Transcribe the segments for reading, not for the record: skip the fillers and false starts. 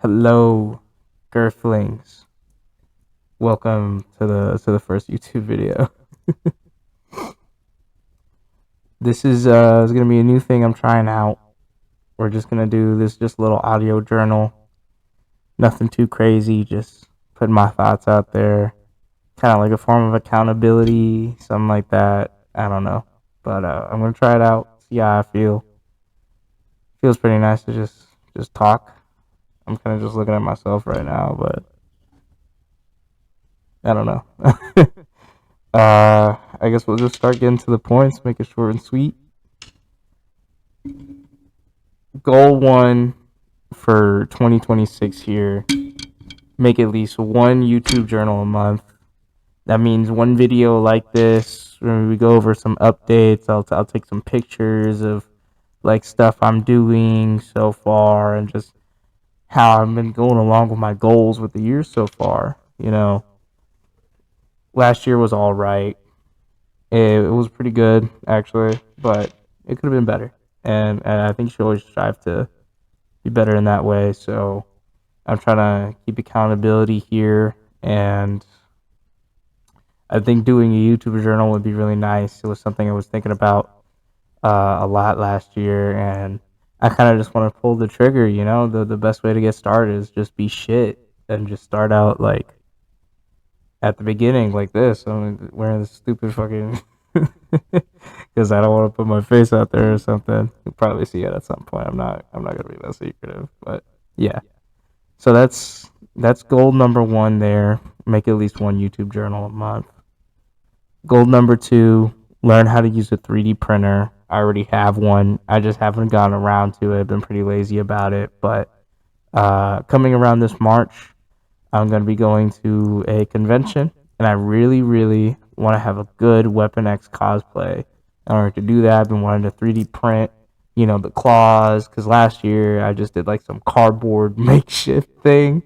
Hello, Girthlings. Welcome to the first YouTube video. This is gonna be a new thing I'm trying out. We're just gonna do this just little audio journal. Nothing too crazy, just putting my thoughts out there. Kind of like a form of accountability, something like that. I don't know, but I'm gonna try it out. See how I feel. Feels pretty nice to just talk. I'm kind of just looking at myself right now, but I don't know. I guess we'll just start getting to the points, make it short and sweet. Goal one for 2026 here: make at least one YouTube journal a month. That means one video like this where we go over some updates. I'll take some pictures of like stuff I'm doing so far and just how I've been going along with my goals with the year so far. Last year was all right. It was pretty good actually, but it could have been better. And I think you should always strive to be better in that way. So I'm trying to keep accountability here, and I think doing a YouTube journal would be really nice. It was something I was thinking about a lot last year, and I kind of just want to pull the trigger. The best way to get started is just be shit and just start out like at the beginning like this. I'm wearing this stupid fucking because I don't want to put my face out there or something. You'll probably see it at some point. I'm not gonna be that secretive, but yeah. So that's goal number one there. Make at least one YouTube journal a month. Goal number two: learn how to use a 3D printer. I already have one. I just haven't gotten around to it. I've been pretty lazy about it, but coming around this March, I'm going to be going to a convention, and I really, really want to have a good Weapon X cosplay. In order to do that, I've been wanting to 3D print, the claws, because last year I just did like some cardboard makeshift thing.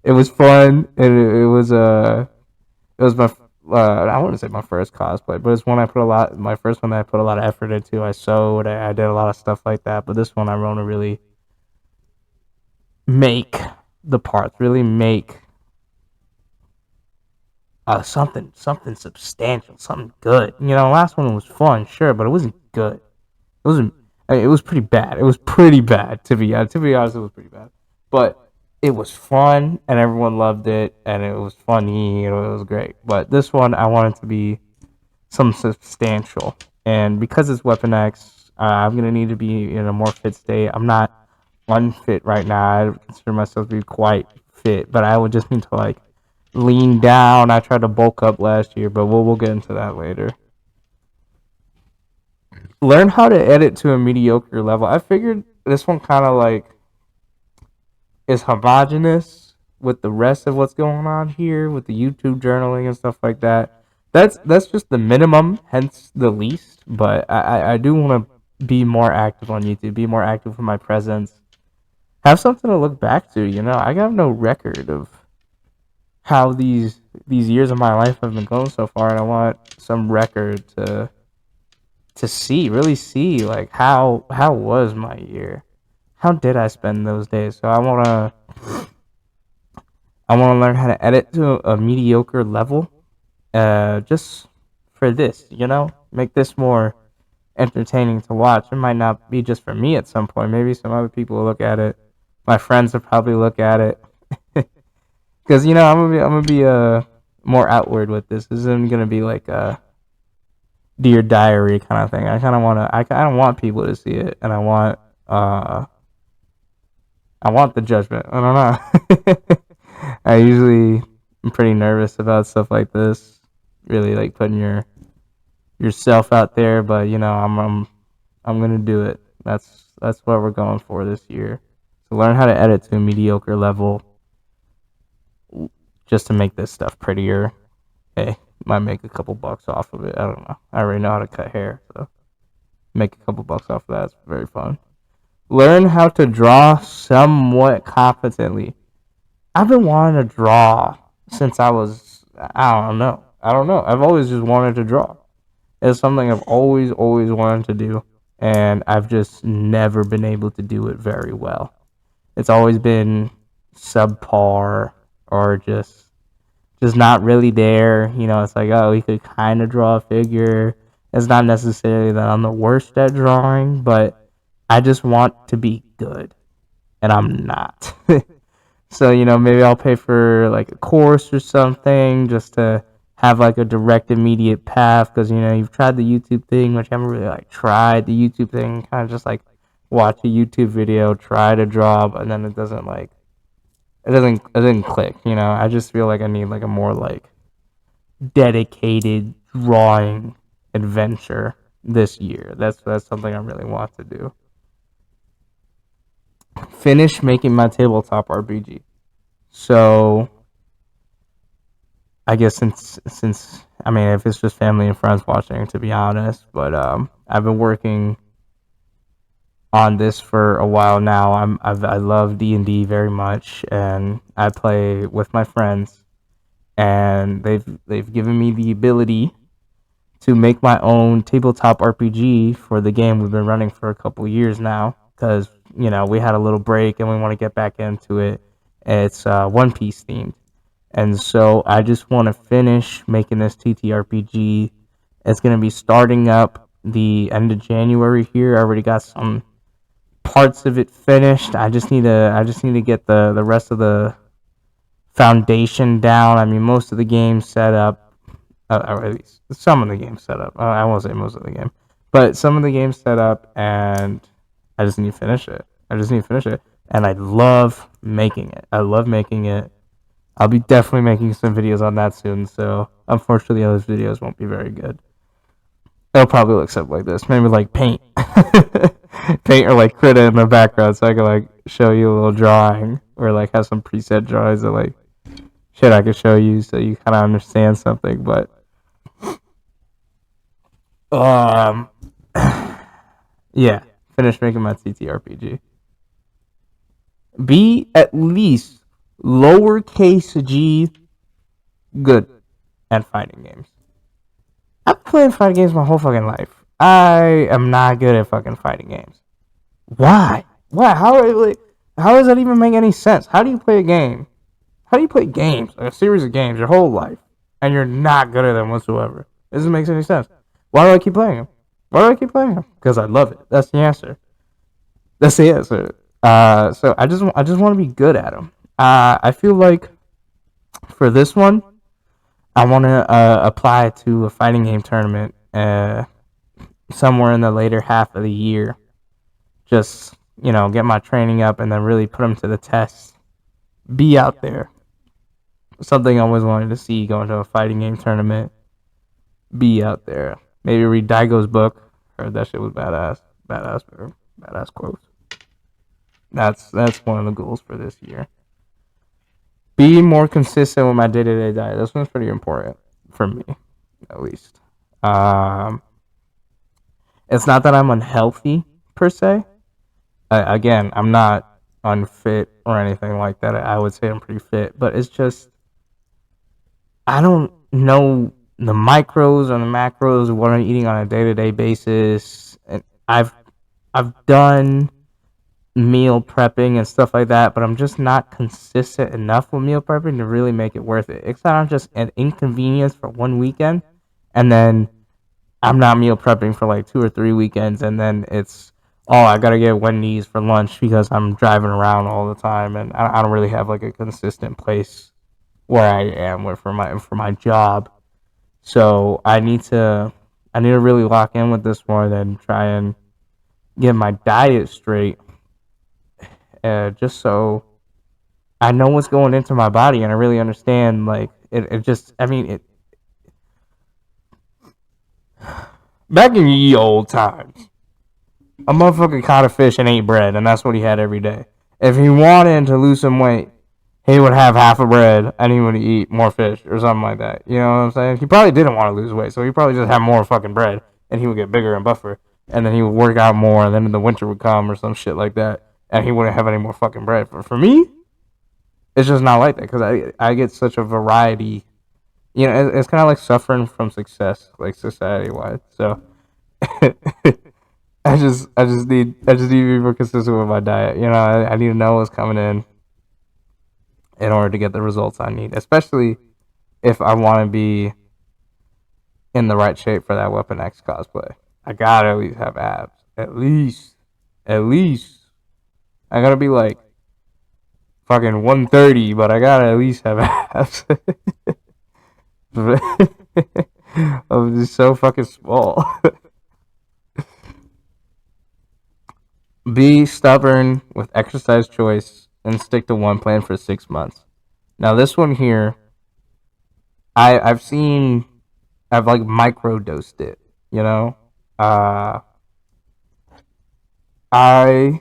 It was fun, and it was my I wouldn't say my first cosplay, but it's one my first one that I put a lot of effort into. I sewed, I did a lot of stuff like that, but this one I want to really make the parts, really make something substantial, something good. Last one was fun, sure, but it wasn't good. It wasn't. It was pretty bad. It was pretty bad to be honest. It was pretty bad, but it was fun and everyone loved it and it was funny. It was great. But this one, I want it to be something substantial, and because it's Weapon X, I'm gonna need to be in a more fit state. I'm not unfit right now. I consider myself to be quite fit, but I would just need to like lean down. I tried to bulk up last year, but we'll get into that later. Learn how to edit to a mediocre level. I figured this one kind of like is homogenous with the rest of what's going on here with the YouTube journaling and stuff like that. That's just the minimum, hence the least. But I do want to be more active on YouTube, be more active with my presence, have something to look back to. I got no record of how these years of my life have been going so far, and I want some record to see, really see, like how was my year, how did I spend those days. So I wanna learn how to edit to a mediocre level, just for this, make this more entertaining to watch. It might not be just for me at some point. Maybe some other people will look at it. My friends will probably look at it. Because I'm gonna be more outward with this. This isn't gonna be like a dear diary kind of thing. I don't want people to see it, and uh I want the judgment. I don't know. I usually am pretty nervous about stuff like this. Really like putting yourself out there, but I'm gonna do it. That's what we're going for this year. So learn how to edit to a mediocre level, just to make this stuff prettier. Hey, might make a couple bucks off of it. I don't know. I already know how to cut hair, so make a couple bucks off of that. It's very fun. Learn how to draw somewhat competently. I've been wanting to draw since I was, I don't know. I've always just wanted to draw. It's something I've always wanted to do, and I've just never been able to do it very well. It's always been subpar or just not really there. It's like, oh, he could kind of draw a figure. It's not necessarily that I'm the worst at drawing, but I just want to be good, and I'm not. So, maybe I'll pay for like a course or something just to have like a direct immediate path because you've tried the YouTube thing, which I haven't really like tried the YouTube thing, kind of just like watch a YouTube video, try to draw, and then it doesn't click. I just feel like I need like a more like dedicated drawing adventure this year. That's something I really want to do. Finish making my tabletop RPG. So I guess since I mean if it's just family and friends watching, to be honest, but I've been working on this for a while now. I love D&D very much, and I play with my friends, and they've given me the ability to make my own tabletop RPG for the game we've been running for a couple years now because we had a little break and we want to get back into it. It's One Piece themed, and so I just want to finish making this TTRPG. It's gonna be starting up the end of January here. I already got some parts of it finished. I just need to get the rest of the foundation down. I mean, most of the game set up, or at least some of the game set up. I won't say most of the game, but some of the game set up, and I just need to finish it. And I love making it. I'll be definitely making some videos on that soon. So unfortunately, those videos won't be very good. It'll probably look something like this. Maybe like paint. Paint or like Krita in the background so I can like show you a little drawing or like have some preset drawings that like shit I could show you so you kind of understand something. But um yeah, finish making my TTRPG. Be at least lowercase g good at fighting games. I've played fighting games my whole fucking life. I am not good at fucking fighting games. Why? Why? How does that even make any sense? How do you play a game? How do you play games, like a series of games, your whole life, and you're not good at them whatsoever? It doesn't make any sense. Why do I keep playing them? Because I love it. That's the answer. So I just want to be good at them. I feel like for this one, I want to apply to a fighting game tournament somewhere in the later half of the year. Just get my training up and then really put them to the test. Be out there. Something I always wanted to see going to a fighting game tournament. Be out there. Maybe read Daigo's book. Heard that shit was badass. Badass quotes. That's one of the goals for this year. Be more consistent with my day-to-day diet. This one's pretty important for me, at least. It's not that I'm unhealthy per se. Again, I'm not unfit or anything like that. I would say I'm pretty fit, but it's just I don't know the micros or the macros of what I'm eating on a day-to-day basis. And I've done meal prepping and stuff like that, but I'm just not consistent enough with meal prepping to really make it worth it. It's not just an inconvenience for one weekend, and then I'm not meal prepping for like 2 or 3 weekends, and then it's I gotta get Wendy's for lunch because I'm driving around all the time, and I don't really have like a consistent place where I am with for my job. So I need to really lock in with this one and try and get my diet straight, just so I know what's going into my body and I really understand like it just I mean it back in ye old times a motherfucker caught a fish and ate bread and that's what he had every day. If he wanted to lose some weight, he would have half a bread and he would eat more fish or something like that. You know what I'm saying? He probably didn't want to lose weight, so he probably just had more fucking bread and he would get bigger and buffer and then he would work out more and then the winter would come or some shit like that and he wouldn't have any more fucking bread. For me, it's just not like that because I get such a variety. It's kind of like suffering from success, like society wide. So I just need to be more consistent with my diet. I need to know what's coming in. in order to get the results I need, especially if I want to be in the right shape for that Weapon X cosplay. I gotta at least have abs. At least. At least. I gotta be like fucking 130, but I gotta at least have abs. I'm just so fucking small. Be stubborn with exercise choice and stick to one plan for 6 months. Now this one here, I've seen, I've like micro dosed it. You know, uh, I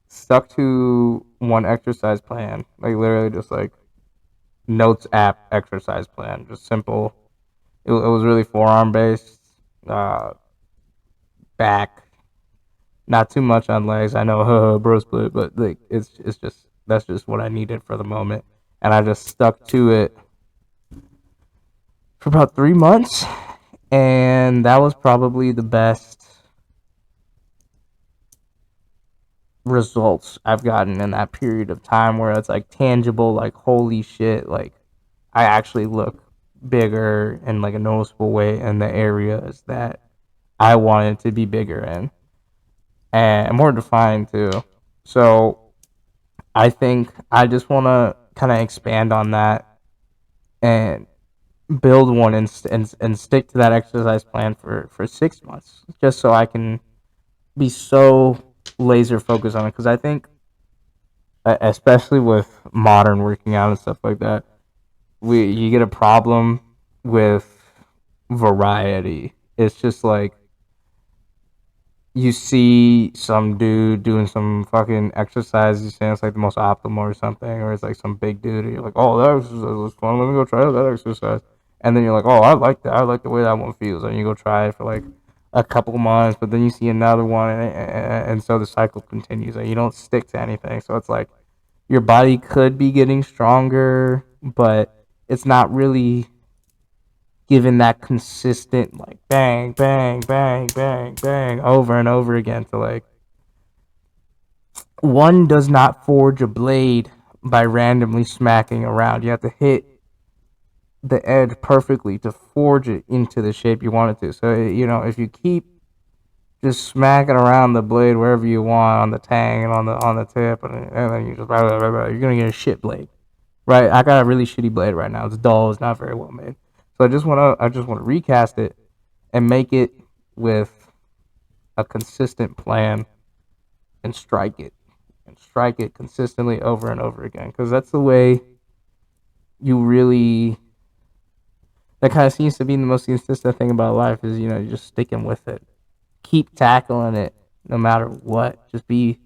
stuck to one exercise plan, like literally just like notes app exercise plan, just simple. It was really forearm based, uh, back, not too much on legs. I know, bro split, but like it's just that's just what I needed for the moment, and I just stuck to it for about 3 months, and that was probably the best results I've gotten in that period of time where it's like tangible, like holy shit, like I actually look bigger in like a noticeable way in the areas that I wanted to be bigger in and more defined too. So I think I just want to kind of expand on that and build one and stick to that exercise plan for 6 months just so I can be so laser focused on it because I think especially with modern working out and stuff like that you get a problem with variety. It's just like you see some dude doing some fucking exercise, you say it's like the most optimal or something, or it's like some big dude, and you're like, oh, that exercise was fun. Let me go try that exercise. And then you're like, oh, I like that. I like the way that one feels. And you go try it for like a couple months, but then you see another one, and so the cycle continues, and you don't stick to anything. So it's like your body could be getting stronger, but it's not really given that consistent like bang bang bang bang bang over and over again to like one does not forge a blade by randomly smacking around. You have to hit the edge perfectly to forge it into the shape you want it to. So if you keep just smacking around the blade wherever you want on the tang and on the tip, and then you just you're gonna get a shit blade. Right? I got a really shitty blade right now. It's dull. It's not very well made. So I just want to recast it and make it with a consistent plan and strike it consistently over and over again because that's the way you really that kind of seems to be the most consistent thing about life is you're just sticking with it, keep tackling it no matter what. Just be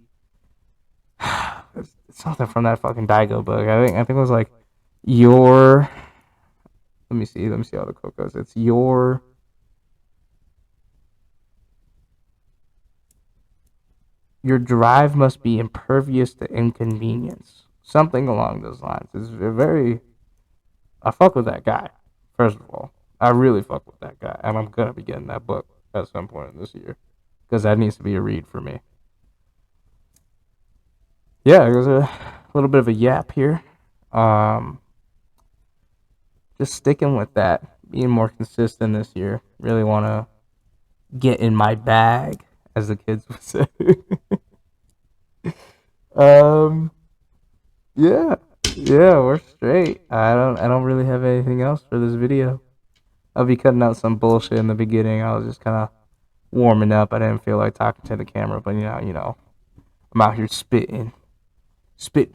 it's something from that fucking Daigo book. I think it was like your let me see how the quote goes. It's your drive must be impervious to inconvenience. Something along those lines. It's very. I fuck with that guy. First of all, I really fuck with that guy, and I'm gonna be getting that book at some point in this year because that needs to be a read for me. Yeah, it was a little bit of a yap here. Um, just sticking with that, being more consistent this year. Really want to get in my bag, as the kids would say. um, Yeah, yeah, we're straight. I don't really have anything else for this video. I'll be cutting out some bullshit in the beginning. I was just kind of warming up. I didn't feel like talking to the camera, but I'm out here spitting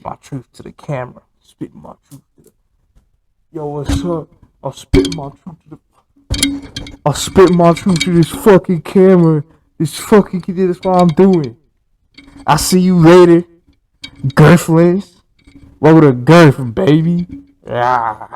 my truth to the camera, spitting my truth to the. Yo, what's up? I'll spit my truth to I'll spit my truth to this fucking camera. That's what I'm doing. I'll see you later, girlfriends. What would a girlfriend, baby? Yeah.